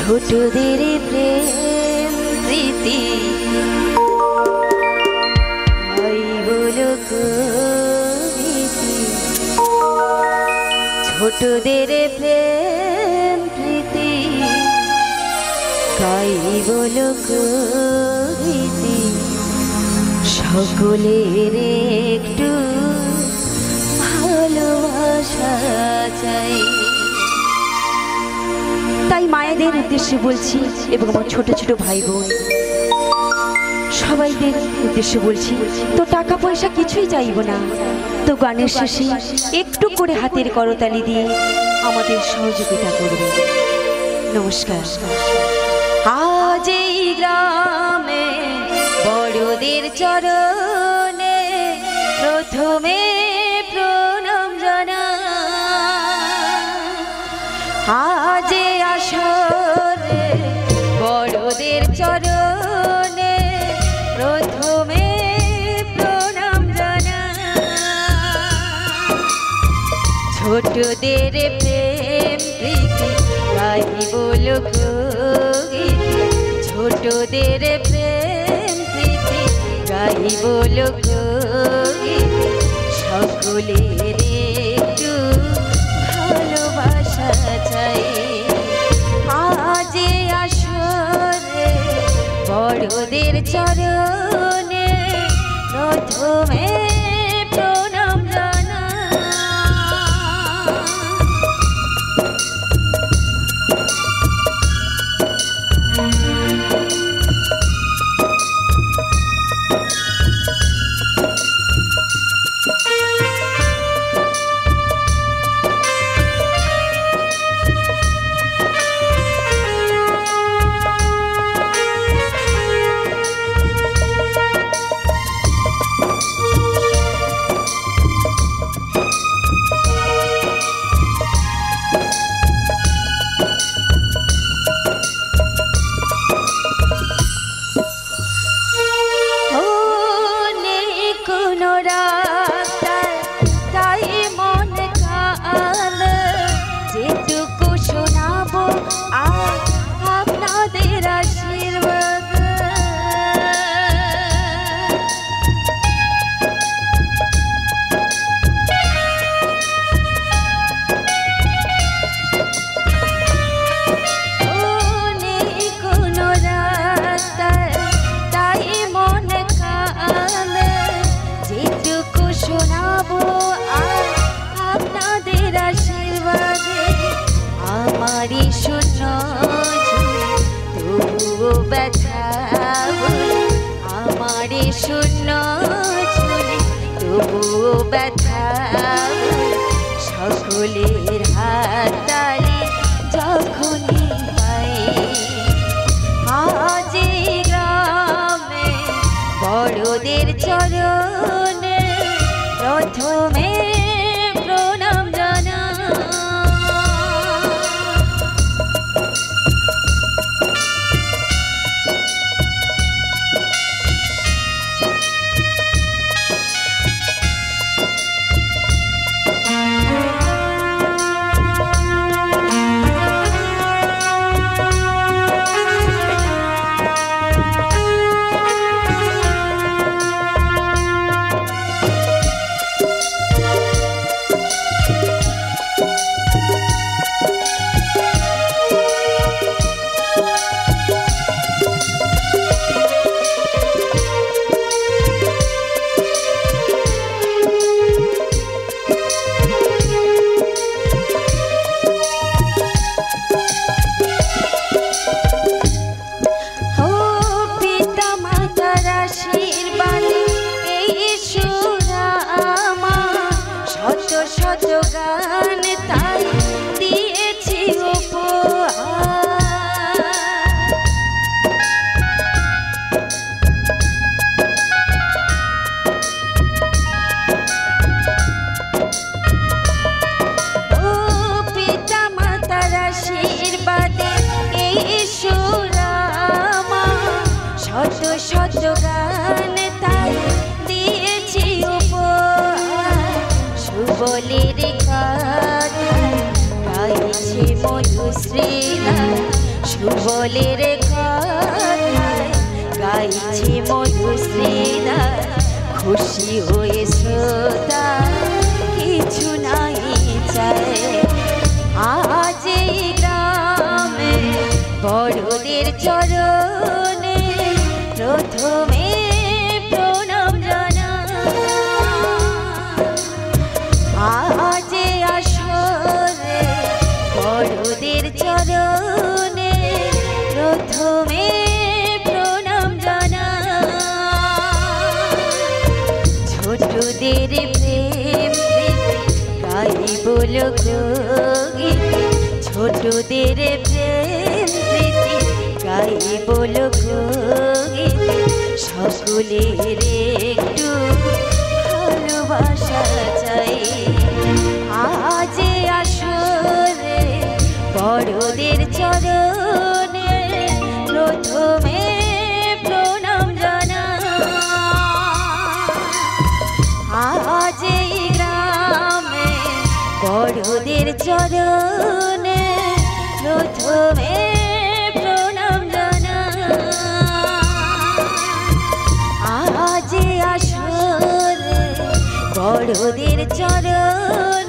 ছোটদের প্রেম প্রীতি ভাই বলো কবিতি, ছোটদের প্রেম প্রীতি গাই বলো কবিতি, সকলের একটু ভালোবাসা চাই। তাই মায়েদের উদ্দেশ্যে বলছি এবং আমার ছোট ছোট ভাই বোন সবাইদের উদ্দেশ্যে বলছি, তো টাকা পয়সা কিছুই চাইব না, তো গানের শেষে একটু করে হাতের করতালি দিয়ে আমাদের সহযোগিতা করবে। নমস্কার। আজ এই গ্রামে বড়দের চরণে প্রথমে প্রণাম জানাই। আজ আসরে বড়দের চরণে প্রথমে প্রণাম জানাই। ছোটদের প্রেম প্রীতি গাই বলো কবিতি, ছোটদের প্রেম প্রীতি গাই বলো কবিতি, সকলের একটু ভালোবাসা চাই। আজ আসরে বড়দের চরণে প্রথমে প্রণাম জানাই। শূন্য ঝুলি তবুও ব্যথা, সকলের হাততালি যখনই পাই। আজ গ্রামে বড়দের চরণে প্রথমে প্রণাম জানাই। শত গান তাই দিয়েছি উপহার, ও পিতা মাতার আশীর্বাদে এই সুরামা শত শত গান তাই দিয়েছি উপহার। সুবলের কথা গাইছে মধুশ্রীরা সুবলের কথায় গাইছে মধুশ্রীরা, খুশি হয়ে শ্রোতা কিছু নাই চায়। আজ এই গ্রামে বড়দের চরণে প্রথমে প্রণাম জানাই। আজ আসরে বড়দের চরণে প্রথমে প্রণাম জানাই। ছোটদের প্রেম গাইব লোকগীত, ছোটদের প্রেম প্রীতি গাইব লোকগীত, সকলের একটু ভালোবাসা চাই। আজ আসরে বড়দের চরণে প্রথমে প্রণাম জানাই। আজ এই গ্রামে বড়দের চরণে প্রথমে প্রণাম জানাই। আজ আসরে বড়দের চরণে